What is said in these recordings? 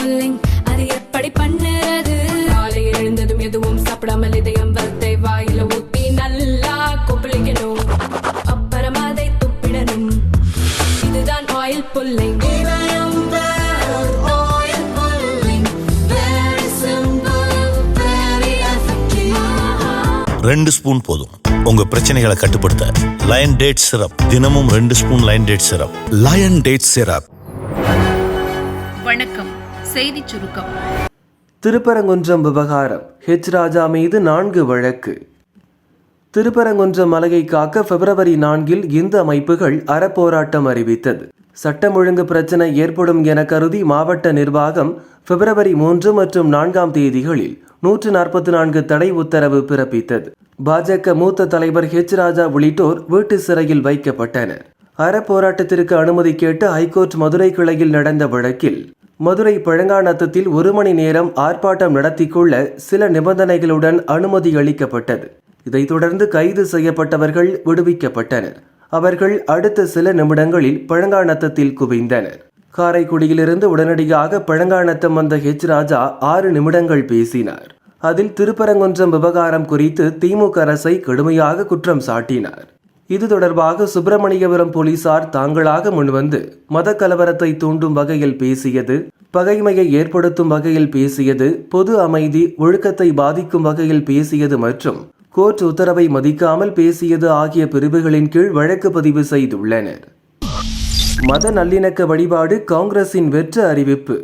Pulling அது எப்படி பண்ணுறது? காலையில் எழுந்ததும் எதுவும் சாப்பிடாமல் இதயம் வளர்த்தை வாயில ஊத்தி நல்லா கொப்பளிக்கணும், அப்புறம் அதை துப்பிடணும். இதுதான் ஆயில் புல்லிங். ரெண்டு ஸ்பூன் போதும் உங்க பிரச்சனைகளை கட்டுப்படுத்த. லயன் டேட் சிரப், தினமும் 2 spoon lion date syrup. Lion date syrup. வணக்கம். செய்தி சுருக்கம். திருப்பரங்குன்றம் விவகாரம். ராஜா மீது 4 வழக்கு. திருப்பரங்குன்றம் மலையை காக்க பிப்ரவரி 4 இந்து அமைப்புகள் அறப்போராட்டம் அறிவித்தது. சட்டம் ஒழுங்கு பிரச்சனை ஏற்படும் என கருதி மாவட்ட நிர்வாகம் பிப்ரவரி 3 மற்றும் 4 தேதிகளில் 144 தடை உத்தரவு பிறப்பித்தது. பாஜக மூத்த தலைவர் ராஜா உள்ளிட்டோர் வீட்டு சிறையில் வைக்கப்பட்டனர். அறப்போராட்டத்திற்கு அனுமதி கேட்டு ஹைகோர்ட் மதுரை கிளையில் நடந்த வழக்கில் மதுரை பழங்காநத்தத்தில் 1 மணி நேரம் ஆர்ப்பாட்டம் நடத்தி கொள்ள சில நிபந்தனைகளுடன் அனுமதி அளிக்கப்பட்டது. இதைத் தொடர்ந்து கைது செய்யப்பட்டவர்கள் விடுவிக்கப்பட்டனர். அவர்கள் அடுத்த சில நிமிடங்களில் பழங்காநத்தத்தில் குவிந்தனர். காரைக்குடியிலிருந்து உடனடியாக பழங்காநத்தம் வந்த ராஜா 6 நிமிடங்கள் பேசினார். அதில் திருப்பரங்குன்றம் விவகாரம் குறித்து திமுக அரசை கடுமையாக குற்றம் சாட்டினார். இது தொடர்பாக சுப்பிரமணியபுரம் போலீசார் தாங்களாக முன்வந்து மத கலவரத்தை தூண்டும் வகையில் பேசியது, பகைமையை ஏற்படுத்தும் வகையில் பேசியது, பொது அமைதி ஒழுக்கத்தை பாதிக்கும் வகையில் பேசியது மற்றும் கோர்ட் உத்தரவை மதிக்காமல் பேசியது ஆகிய பிரிவுகளின் கீழ் வழக்கு பதிவு செய்துள்ளனர். மத நல்லிணக்க வழிபாடு காங்கிரசின் வெற்று அறிவிப்பு.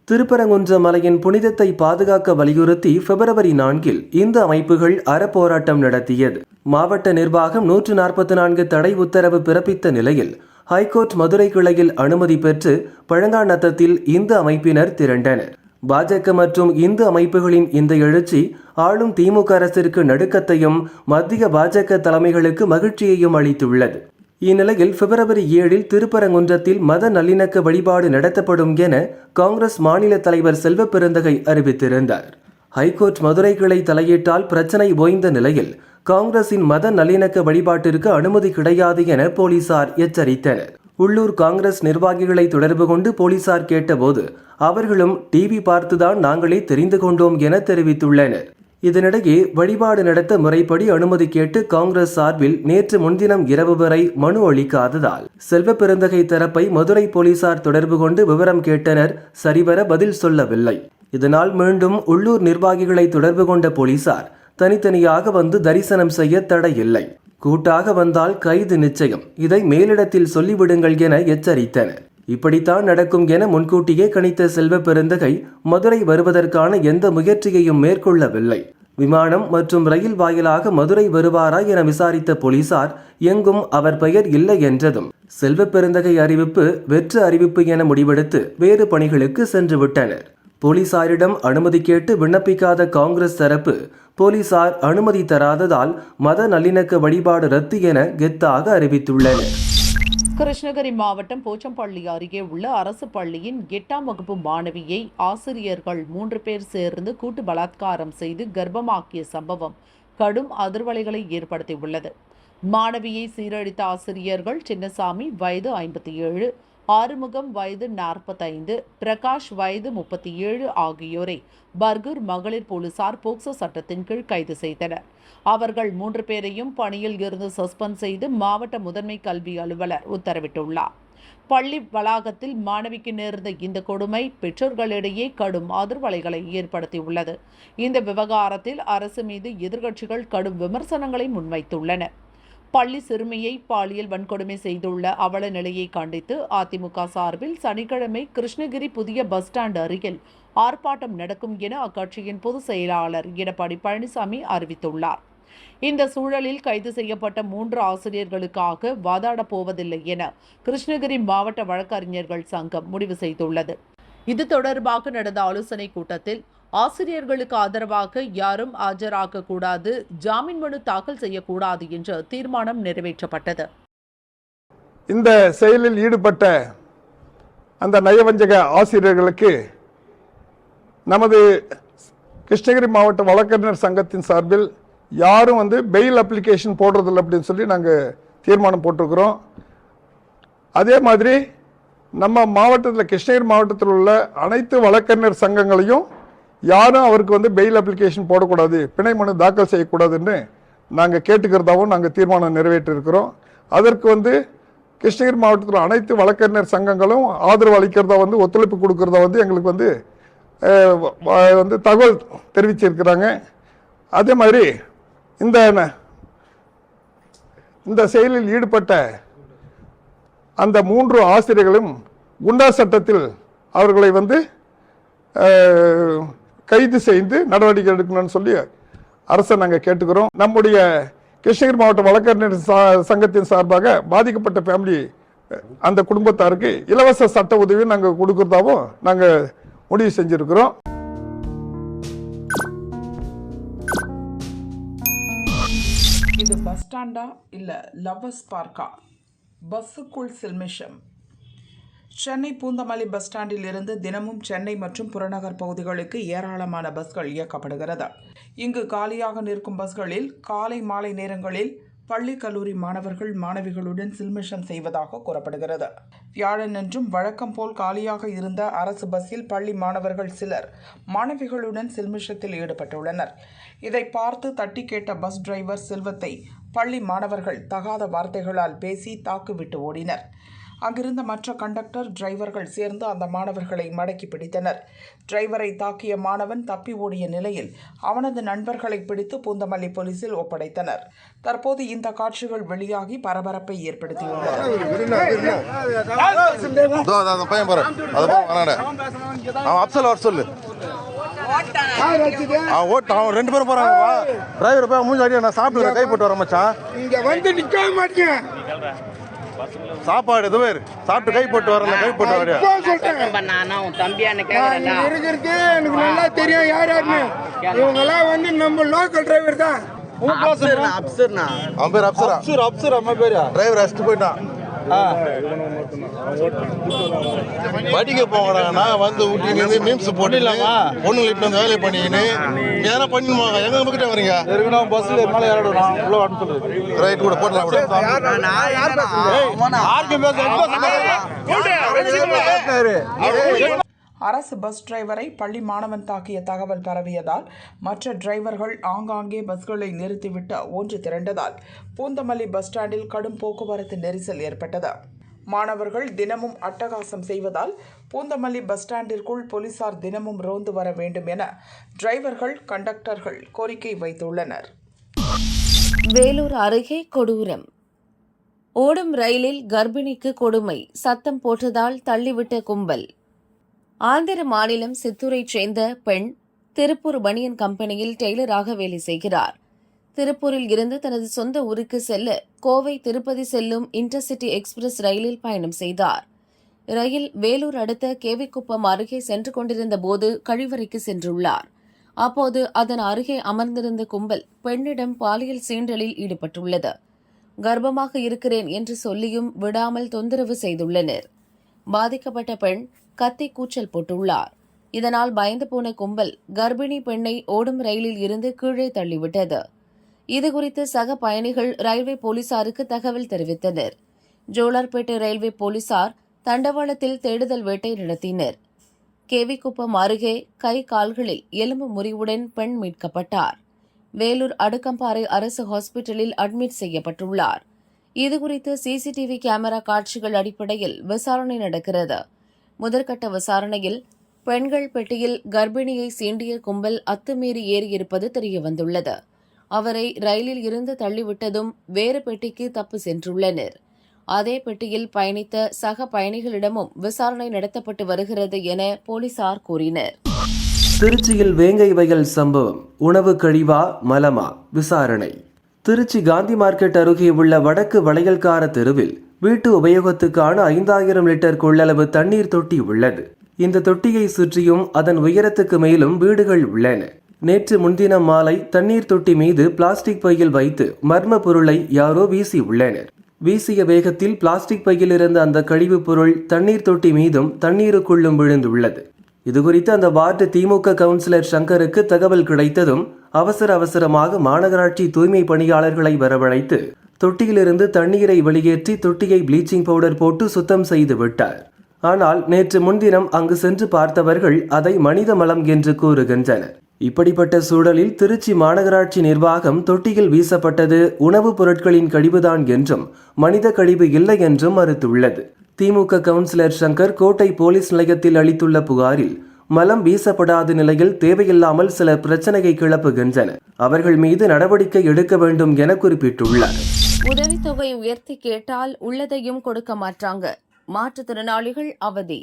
திருப்பரங்குன்றம் மலையின் புனிதத்தை பாதுகாக்க வலியுறுத்தி பிப்ரவரி 4 இந்து அமைப்புகள் அறப்போராட்டம் நடத்தியது. மாவட்ட நிர்வாகம் 144 தடை உத்தரவு பிறப்பித்த நிலையில் ஹைகோர்ட் மதுரை கிளையில் அனுமதி பெற்று பழங்காநத்தத்தில் இந்து அமைப்பினர் திரண்டனர். பாஜக மற்றும் இந்து அமைப்புகளின் இந்த எழுச்சி ஆளும் திமுக அரசிற்கு நடுக்கத்தையும் மத்திய பாஜக தலைமைகளுக்கு மகிழ்ச்சியையும் அளித்துள்ளது. இந்நிலையில் பிப்ரவரி 7 திருப்பரங்குன்றத்தில் மத நல்லிணக்க வழிபாடு நடத்தப்படும் என காங்கிரஸ் மாநில தலைவர் செல்வ பெருந்தகை அறிவித்திருந்தார். ஹைகோர்ட் மதுரை கிளை தலையிட்டால் பிரச்சனை ஓய்ந்த நிலையில் காங்கிரசின் மத நல்லிணக்க வழிபாட்டிற்கு அனுமதி கிடையாது என போலீசார் எச்சரித்தனர். உள்ளூர் காங்கிரஸ் நிர்வாகிகளை தொடர்பு கொண்டு போலீசார் கேட்டபோது அவர்களும் டிவி பார்த்துதான் நாங்களே தெரிந்து கொண்டோம் என தெரிவித்துள்ளனர். இதனிடையே வழிபாடு நடத்த முறைப்படி அனுமதி கேட்டு காங்கிரஸ் சார்பில் நேற்று முன்தினம் இரவு வரை மனு அளிக்காததால் செல்வ பெருந்தகை தரப்பை மதுரை போலீசார் தொடர்பு கொண்டு விவரம் கேட்டனர். சரிவர பதில் சொல்லவில்லை. இதனால் மீண்டும் உள்ளூர் நிர்வாகிகளை தொடர்பு கொண்ட போலீசார் தனித்தனியாக வந்து தரிசனம் செய்ய தடையில்லை, கூட்டாக வந்தால் கைது நிச்சயம், இதை மேலிடத்தில் சொல்லிவிடுங்கள் என எச்சரித்தனர். இப்படித்தான் நடக்கும் என முன்கூட்டியே கணித்த செல்வ பெருந்தகை மதுரை வருவதற்கான எந்த முயற்சியையும் மேற்கொள்ளவில்லை. விமானம் மற்றும் ரயில் வாயிலாக மதுரை வருவாரா என விசாரித்த போலீசார் எங்கும் அவர் பெயர் இல்லை என்றதும் செல்வ பெருந்தகை அறிவிப்பு வெற்று அறிவிப்பு என முடிவெடுத்து வேறு பணிகளுக்கு சென்று விட்டனர். போலீசாரிடம் அனுமதி கேட்டு விண்ணப்பிக்காத காங்கிரஸ் தரப்பு போலீசார் அனுமதி தராததால் மத நல்லிணக்க வழிபாடு ரத்து என கெத்தாக அறிவித்துள்ளனர். கிருஷ்ணகிரி மாவட்டம் போச்சம்பள்ளி அருகே உள்ள அரசு பள்ளியின் 8ஆம் வகுப்பு மாணவியை ஆசிரியர்கள் 3 பேர் சேர்ந்து கூட்டு பலாத்காரம் செய்து கர்ப்பமாக்கிய சம்பவம் கடும் அதிர்வலைகளை ஏற்படுத்தியுள்ளது. மாணவியை சீரழித்த ஆசிரியர்கள் சின்னசாமி வயது 57, ஆறுமுகம் வயது 45, பிரகாஷ் வயது 37 ஆகியோரை பர்கூர் மகளிர் போலீசார் போக்சோ சட்டத்தின் கீழ் கைது செய்தனர். அவர்கள் 3 பேரையும் பணியில் இருந்து சஸ்பெண்ட் செய்து மாவட்ட முதன்மை கல்வி அலுவலர் உத்தரவிட்டுள்ளார். பள்ளி வளாகத்தில் மாணவிக்கு நேர்ந்த இந்த கொடுமை பெற்றோர்களிடையே கடும் அதிர்வலைகளை ஏற்படுத்தியுள்ளது. இந்த விவகாரத்தில் அரசு மீது எதிர்க்கட்சிகள் கடும் விமர்சனங்களை முன்வைத்துள்ளன. பள்ளி சிறுமியை பாலியல் வன்கொடுமை செய்துள்ள அவல நிலையை கண்டித்து அதிமுக சார்பில் சனிக்கிழமை கிருஷ்ணகிரி புதிய பஸ் ஸ்டாண்ட் அருகில் ஆர்ப்பாட்டம் நடக்கும் என அக்கட்சியின் பொதுச் செயலாளர் எடப்பாடி பழனிசாமி அறிவித்துள்ளார். இந்த சூழலில் கைது செய்யப்பட்ட 3 ஆசிரியர்களுக்காக வாதாடப் போவதில்லை என கிருஷ்ணகிரி மாவட்ட வழக்கறிஞர்கள் சங்கம் முடிவு செய்துள்ளது. இது தொடர்பாக நடந்த ஆலோசனைக் கூட்டத்தில் ஆசிரியர்களுக்கு ஆதரவாக யாரும் ஆஜராக கூடாது, ஜாமீன் மனு தாக்கல் செய்யக்கூடாது என்ற தீர்மானம் நிறைவேற்றப்பட்டது. இந்த செயலில் ஈடுபட்ட அந்த நயவஞ்சக ஆசிரியர்களுக்கு நமது கிருஷ்ணகிரி மாவட்ட வழக்கறிஞர் சங்கத்தின் சார்பில் யாரும் பெயில் அப்ளிகேஷன் போடுறதில்லை அப்படின்னு சொல்லி நாங்கள் தீர்மானம் போட்டிருக்கிறோம். அதே மாதிரி நம்ம மாவட்டத்தில் கிருஷ்ணகிரி மாவட்டத்தில் உள்ள அனைத்து வழக்கறிஞர் சங்கங்களையும் யாரும் அவருக்கு வந்து பெயில் அப்ளிகேஷன் போடக்கூடாது, பிணை மனு தாக்கல் செய்யக்கூடாதுன்னு நாங்கள் கேட்டுக்கிறதாவும் நாங்கள் தீர்மானம் நிறைவேற்றிருக்கிறோம். அதற்கு வந்து கிருஷ்ணகிரி மாவட்டத்தில் அனைத்து வழக்கறிஞர் சங்கங்களும் ஆதரவு அளிக்கிறதா வந்து ஒத்துழைப்பு கொடுக்கறதா வந்து எங்களுக்கு வந்து தகவல் தெரிவிச்சிருக்கிறாங்க. அதே மாதிரி இந்த செயலில் ஈடுபட்ட அந்த 3 ஆசிரியர்களும் குண்டா சட்டத்தில் அவர்களை வந்து கைது செய்து நடவடிக்கை எடுக்கணும்னு சொல்லி அரசை நாங்கள் கேட்டுக்கிறோம். நம்முடைய கிருஷ்ணகிரி மாவட்ட வழக்கறிஞர் சங்கத்தின் சார்பாக பாதிக்கப்பட்ட ஃபேமிலி அந்த குடும்பத்தாருக்கு இலவச சட்ட உதவி நாங்கள் கொடுக்கறதாவும் நாங்கள் முடிவு செஞ்சிருக்கிறோம். இது பஸ் ஸ்டாண்டா இல்லை லவ்வர்ஸ் பார்க்கா? பஸ்ஸுக்குள் சில்மிஷம். சென்னை பூந்தமல்லி பஸ் ஸ்டாண்டில் இருந்து தினமும் சென்னை மற்றும் புறநகர் பகுதிகளுக்கு ஏராளமான பஸ்கள் இயக்கப்படுகிறது. இங்கு காலியாக நிற்கும் பஸ்களில் காலை மாலை நேரங்களில் பள்ளி கல்லூரி மாணவர்கள் மாணவிகளுடன் சில்மிஷம் செய்வதாக கூறப்படுகிறது. வியாழனன்றும் வழக்கம் போல் காலியாக இருந்த அரசு பஸ்ஸில் பள்ளி மாணவர்கள் சிலர் மாணவிகளுடன் சில்மிஷத்தில் ஈடுபட்டுள்ளனர். இதை பார்த்து தட்டி கேட்ட பஸ் டிரைவர் செல்வத்தை பள்ளி மாணவர்கள் தகாத வார்த்தைகளால் பேசி தாக்குவிட்டு ஓடினர். அங்கிருந்த மற்ற கண்டக்டர் டிரைவர்கள் சேர்ந்து அந்த மாணவர்களை மடக்கி பிடித்தனர். டிரைவரை தாக்கிய மாணவன் தப்பி ஓடிய நிலையில் அவனது நண்பர்களை பிடித்து பூந்தமல்லி போலீசில் ஒப்படைத்தனர். தற்போது இந்த காட்சிகள் வெளியாகி பரபரப்பை ஏற்படுத்தியுள்ளது. சாப்பாடு எதுவும் சாப்பிட்டு கை போட்டு வரல, கை போட்டு வர எனக்கு நல்லா தெரியும் யார் யாருன்னு. இவங்க எல்லாம் வந்து நம்ம லோக்கல் டிரைவர் தான். அவன் பேர் அப்சரா டிரைவர் அடிச்சுட்டு போயிட்டான். படிக்க போங்கடா வந்து ஊட்டி மீம்ஸ் போட்டுலாமா பொண்ணுங்க இப்ப வந்து வேலையை பண்ணிக்கின்னு எதனா பண்ணிடுமா? எங்க கிட்ட வரீங்க? பஸ்ல மேலே ரைட் கூட போட்டலாம். அரசு பஸ் டிரைவரை பள்ளி மாணவன் தாக்கிய தகவல் பரவியதால் மற்ற டிரைவர்கள் ஆங்காங்கே பஸ்களை நிறுத்திவிட்டு ஒன்று திரண்டதால் பூந்தமல்லி பஸ் ஸ்டாண்டில் கடும் போக்குவரத்து நெரிசல் ஏற்பட்டது. மாணவர்கள் தினமும் அட்டகாசம் செய்வதால் பூந்தமல்லி பஸ் ஸ்டாண்டிற்குள் போலீசார் தினமும் ரோந்து வர வேண்டும் என டிரைவர்கள் கண்டக்டர்கள் கோரிக்கை வைத்துள்ளனர். வேலூர் அருகே கொடூரம். ஓடும் ரயிலில் கர்ப்பிணிக்கு கொடுமை, சத்தம் போட்டதால் தள்ளிவிட்ட கும்பல். ஆந்திர மாநிலம் சித்தூரைச் சேர்ந்த பெண் திருப்பூர் பனியன் கம்பெனியில் டெய்லராக வேலை செய்கிறார். திருப்பூரில் இருந்து தனது சொந்த ஊருக்கு செல்ல கோவை திருப்பதி செல்லும் இன்டர்சிட்டி எக்ஸ்பிரஸ் ரயிலில் பயணம் செய்தார். ரயில் வேலூர் அடுத்த கேவிக்குப்பம் அருகே சென்று கொண்டிருந்த போது கழிவறைக்கு சென்றுள்ளார். அப்போது அதன் அருகே அமர்ந்திருந்த கும்பல் பெண்ணிடம் பாலியல் சீண்டலில் ஈடுபட்டுள்ளது. கர்ப்பமாக இருக்கிறேன் என்று சொல்லியும் விடாமல் தொந்தரவு செய்துள்ளனர். பாதிக்கப்பட்ட பெண் கத்தி கூச்சல் போட்டுள்ளார். இதனால் பயந்து போன கும்பல் கர்ப்பிணி பெண்ணை ஓடும் ரயிலில் இருந்து கீழே தள்ளிவிட்டது. இதுகுறித்து சக பயணிகள் ரயில்வே போலீசாருக்கு தகவல் தெரிவித்தனர். ஜோலார்பேட்டை ரயில்வே போலீசார் தண்டவாளத்தில் தேடுதல் வேட்டை நடத்தினர். கேவிக்குப்பம் அருகே கை கால்களில் எலும்பு முறிவுடன் பெண் மீட்கப்பட்டார். வேலூர் அடுக்கம்பாறை அரசு ஹாஸ்பிட்டலில் அட்மிட் செய்யப்பட்டுள்ளார். இதுகுறித்து சிசிடிவி கேமரா காட்சிகள் அடிப்படையில் விசாரணை நடக்கிறது. முதற்கட்ட விசாரணையில் பெண்கள் பெட்டியில் கர்ப்பிணியை சீண்டிய கும்பல் அத்துமீறி ஏறியிருப்பது தெரியவந்துள்ளது. அவரை ரயிலில் இருந்து தள்ளிவிட்டதும் வேறு பெட்டிக்கு தப்பு சென்றுள்ளனர். அதே பெட்டியில் பயணித்த சக பயணிகளிடமும் விசாரணை நடத்தப்பட்டு வருகிறது என போலீசார் கூறினர். திருச்சியில் வேங்கை வயல் சம்பவம். உணவு கழிவா மலமா? விசாரணை. திருச்சி காந்தி மார்க்கெட் அருகே உள்ள வடக்கு வளையல்கார தெருவில் வீட்டு உபயோகத்துக்கான 5000 லிட்டர் கொள்ளளவு தண்ணீர் தொட்டி உள்ளது. இந்த தொட்டியை சுற்றியும் அதன் உயரத்துக்கு மேலும் வீடுகள் உள்ளன. நேற்று முன்தினம் மாலை தண்ணீர் தொட்டி மீது பிளாஸ்டிக் பையில் வைத்து மர்ம பொருளை யாரோ வீசி உள்ளனர். வீசிய வேகத்தில் பிளாஸ்டிக் பையில் இருந்த அந்த கழிவுப் பொருள் தண்ணீர் தொட்டி மீதும் தண்ணீருக்குள்ளும் விழுந்துள்ளது. இதுகுறித்து அந்த வார்டு திமுக கவுன்சிலர் சங்கருக்கு தகவல் கிடைத்ததும் அவசரமாக மாநகராட்சி தூய்மை பணியாளர்களை வரவழைத்து தொட்டியிலிருந்து தண்ணீரை வெளியேற்றி தொட்டியை ப்ளீச்சிங் பவுடர் போட்டு சுத்தம் செய்து விட்டார். ஆனால் நேற்று முன்தினம் அங்கு சென்று பார்த்தவர்கள் அதை மனித மலம் என்று கூறுகின்றனர். இப்படிப்பட்ட சூழலில் திருச்சி மாநகராட்சி நிர்வாகம் தொட்டியில் வீசப்பட்டது உணவுப் பொருட்களின் கழிவுதான் என்றும் மனித கழிவு இல்லை என்றும் மறுத்துள்ளது. திமுக கவுன்சிலர் சங்கர் கோட்டை போலீஸ் நிலையத்தில் அளித்துள்ள புகாரில் மலம் வீசப்படாத நிலையில் தேவையில்லாமல் சில பிரச்சனையை கிளப்புகின்றனர், அவர்கள் மீது நடவடிக்கை எடுக்க வேண்டும் என குறிப்பிட்டுள்ளார். உதவித்தொகை உயர்த்தி கேட்டால் உள்ளதையும் கொடுக்க மாட்டாங்க, மாற்றுத்திறனாளிகள் அவதி.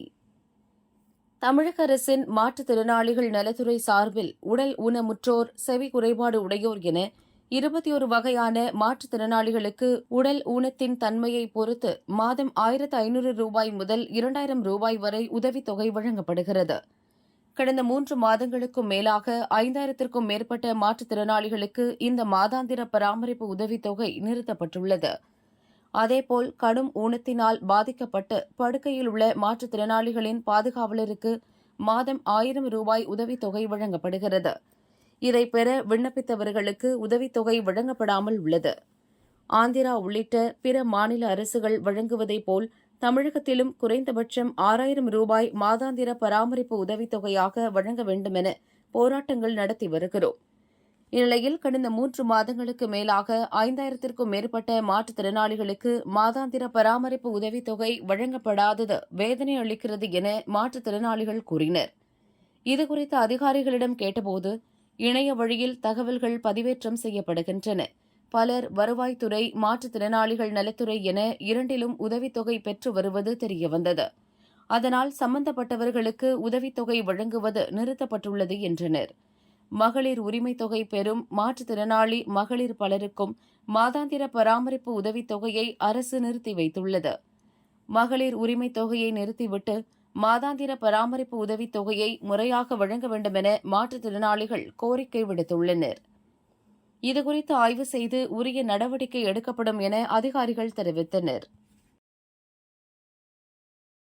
தமிழக அரசின் மாற்றுத்திறனாளிகள் நலத்துறை சார்பில் உடல் ஊனமுற்றோர், செவி குறைபாடு உடையோர் என 21 வகையான மாற்றுத்திறனாளிகளுக்கு உடல் ஊனத்தின் தன்மையை பொறுத்து மாதம் 1500 ரூபாய் முதல் 2000 ரூபாய் வரை உதவித்தொகை வழங்கப்படுகிறது. கடந்த 3 மாதங்களுக்கும் மேலாக 5000த்திற்கும் மேற்பட்ட மாற்றுத்திறனாளிகளுக்கு இந்த மாதாந்திர பராமரிப்பு உதவித்தொகை நிறுத்தப்பட்டுள்ளது. அதேபோல் கடும் ஊனத்தினால் பாதிக்கப்பட்டு படுக்கையில் உள்ள மாற்றுத்திறனாளிகளின் பாதுகாவலருக்கு மாதம் 1000 ரூபாய் உதவித்தொகை வழங்கப்படுகிறது. இதை பெற விண்ணப்பித்தவர்களுக்கு உதவித்தொகை வழங்கப்படாமல் உள்ளது. ஆந்திரா உள்ளிட்ட பிற மாநில அரசுகள் வழங்குவதைப் போல் தமிழகத்திலும் குறைந்தபட்சம் 6000 ரூபாய் மாதாந்திர பராமரிப்பு உதவித்தொகையாக வழங்க வேண்டுமென போராட்டங்கள் நடத்தி வருகிறோம். இந்நிலையில் கடந்த 3 மாதங்களுக்கு மேலாக 5000த்திற்கும் மேற்பட்ட மாற்றுத்திறனாளிகளுக்கு மாதாந்திர பராமரிப்பு உதவித்தொகை வழங்கப்படாதது வேதனை அளிக்கிறது என மாற்றுத்திறனாளிகள் கூறினர். இதுகுறித்து அதிகாரிகளிடம் கேட்டபோது இணைய வழியில் தகவல்கள் பதிவேற்றம் செய்யப்படுகின்றன. பலர் வருவாய்த்துறை, மாற்றுத்திறனாளிகள் நலத்துறை என இரண்டிலும் உதவித்தொகை பெற்று வருவது தெரியவந்தது. அதனால் சம்பந்தப்பட்டவர்களுக்கு உதவித்தொகை வழங்குவது நிறுத்தப்பட்டுள்ளது என்றனர். மகளிர் உரிமைத் தொகை பெறும் மாற்றுத்திறனாளி மகளிர் பலருக்கும் மாதாந்திர பராமரிப்பு உதவித்தொகையை அரசு நிறுத்தி வைத்துள்ளது. மகளிர் உரிமைத் தொகையை நிறுத்திவிட்டு மாதாந்திர பராமரிப்பு உதவித்தொகையை முறையாக வழங்க வேண்டுமென மாற்றுத்திறனாளிகள் கோரிக்கை விடுத்துள்ளனர். இதுகுறித்து ஆய்வு செய்து உரிய நடவடிக்கை எடுக்கப்படும் என அதிகாரிகள் தெரிவித்தனர்.